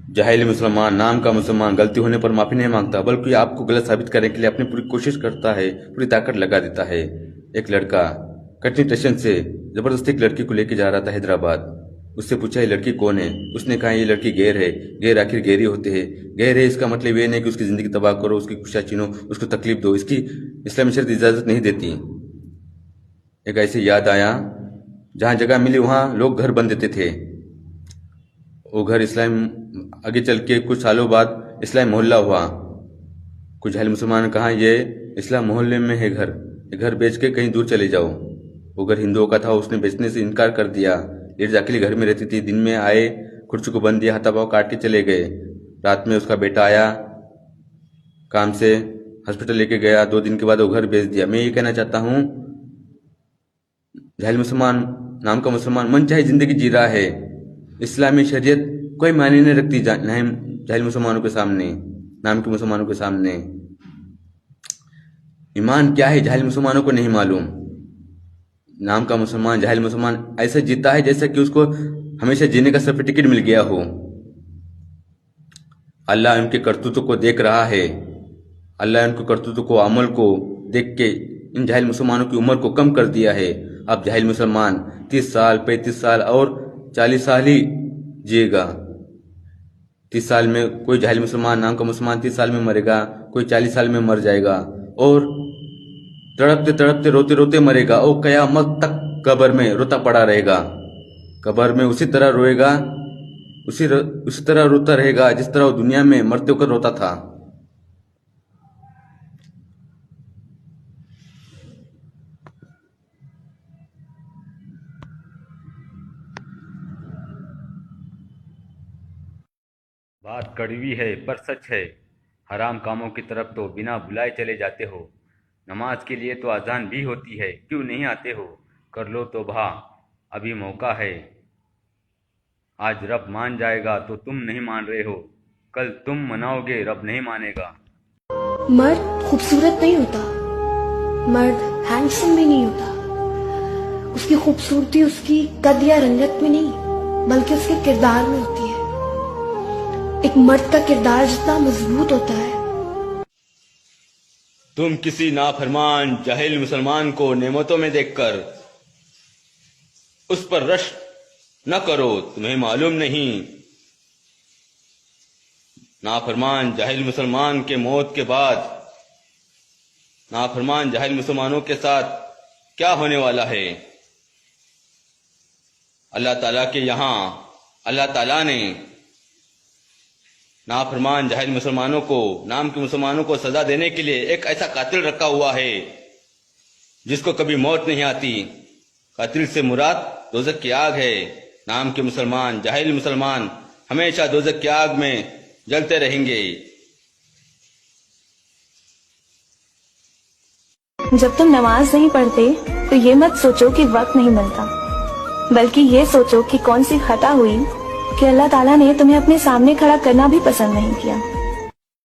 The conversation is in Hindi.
जाहिल मुसलमान, नाम का मुसलमान गलती होने पर माफी नहीं मांगता, बल्कि आपको गलत साबित करने के लिए अपनी पूरी कोशिश करता है, पूरी ताकत लगा देता है। एक लड़का कटनी स्टेशन से जबरदस्ती एक लड़की को लेकर जा रहा था हैदराबाद। उससे पूछा ये लड़की कौन है। उसने कहा ये लड़की गैर है। गैर आखिर गैर ही होते हैं। गैर है इसका मतलब ये नहीं कि उसकी जिंदगी तबाह करो, उसकी खुशियां छीनो, उसको तकलीफ दो, इसकी इस्लामी शरीयत इजाजत नहीं देती। एक ऐसे याद आया, जहां जगह मिली वहां लोग घर बन देते थे। वो घर इस्लाम आगे चल के कुछ सालों बाद इस्लाम मोहल्ला हुआ। कुछ अहले मुसलमान ने कहा ये इस्लाम मोहल्ले में है घर, ये घर बेच के कहीं दूर चले जाओ। वो घर हिंदुओं का था, उसने बेचने से इनकार कर दिया। लेडीज अकेली घर में रहती थी। दिन में आए, कुर्सी को बंद दिया, हाथापाव काट के चले गए। रात में उसका बेटा आया काम से, हॉस्पिटल लेके गया। 2 दिन के बाद वो घर बेच दिया। मैं ये कहना चाहता हूँ, जाहिल मुसलमान, नाम का मुसलमान मन चाहे जिंदगी जी रहा है। इस्लामी शरीयत कोई मायने नहीं रखती जाहिल मुसलमानों के सामने, नाम के मुसलमानों के सामने। ईमान क्या है जाहिल मुसलमानों को नहीं मालूम। नाम का मुसलमान, जाहिल मुसलमान ऐसा जीता है जैसा कि उसको हमेशा जीने का सर्टिफिकेट मिल गया हो। अल्लाह उनके करतूतों को देख रहा है। अल्लाह उनके करतूतों को, अमल को देख के इन जाहिल मुसलमानों की उम्र को कम कर दिया है। अब जाहिल मुसलमान 30 साल, 35 साल और 40 साल ही जिएगा। 30 साल में कोई जाहिल मुसलमान, नाम का मुसलमान 30 साल में मरेगा, कोई 40 साल में मर जाएगा और तड़पते तड़पते रोते रोते मरेगा और कयामत तक कब्र में रोता पड़ा रहेगा। कब्र में उसी तरह रोएगा, उसी तरह रोता रहेगा जिस तरह वो दुनिया में मरते होकर रोता था। बात कड़वी है पर सच है। हराम कामों की तरफ तो बिना बुलाए चले जाते हो। नमाज के लिए तो अजान भी होती है, क्यों नहीं आते हो? कर लो तौबा, अभी मौका है। आज रब मान जाएगा तो तुम नहीं मान रहे हो, कल तुम मनाओगे रब नहीं मानेगा। मर्द खूबसूरत नहीं होता, मर्द हैंडसम भी नहीं होता। उसकी खूबसूरती उसकी कद या रंगत में नहीं, बल्कि उसके किरदार में होती है। एक मर्द का किरदार जितना मजबूत होता है। तुम किसी नाफरमान जाहिल मुसलमान को नेमतों में देखकर उस पर रश न करो, तुम्हें मालूम नहीं नाफरमान जाहिल मुसलमान के मौत के बाद नाफरमान जाहिल मुसलमानों के साथ क्या होने वाला है। अल्लाह ताला के यहाँ अल्लाह ताला ने नाफरमान जाहिल मुसलमानों को, नाम के मुसलमानों को सजा देने के लिए एक ऐसा कातिल रखा हुआ है जिसको कभी मौत नहीं आती। कातिल से मुराद दोजक की आग है। नाम के मुसलमान, जाहिल मुसलमान हमेशा दोजक की आग में जलते रहेंगे। जब तुम नमाज नहीं पढ़ते तो ये मत सोचो कि वक्त नहीं मिलता, बल्कि ये सोचो कि कौन सी खता हुई कि अल्लाह ताला ने तुम्हें अपने सामने खड़ा करना भी पसंद नहीं किया।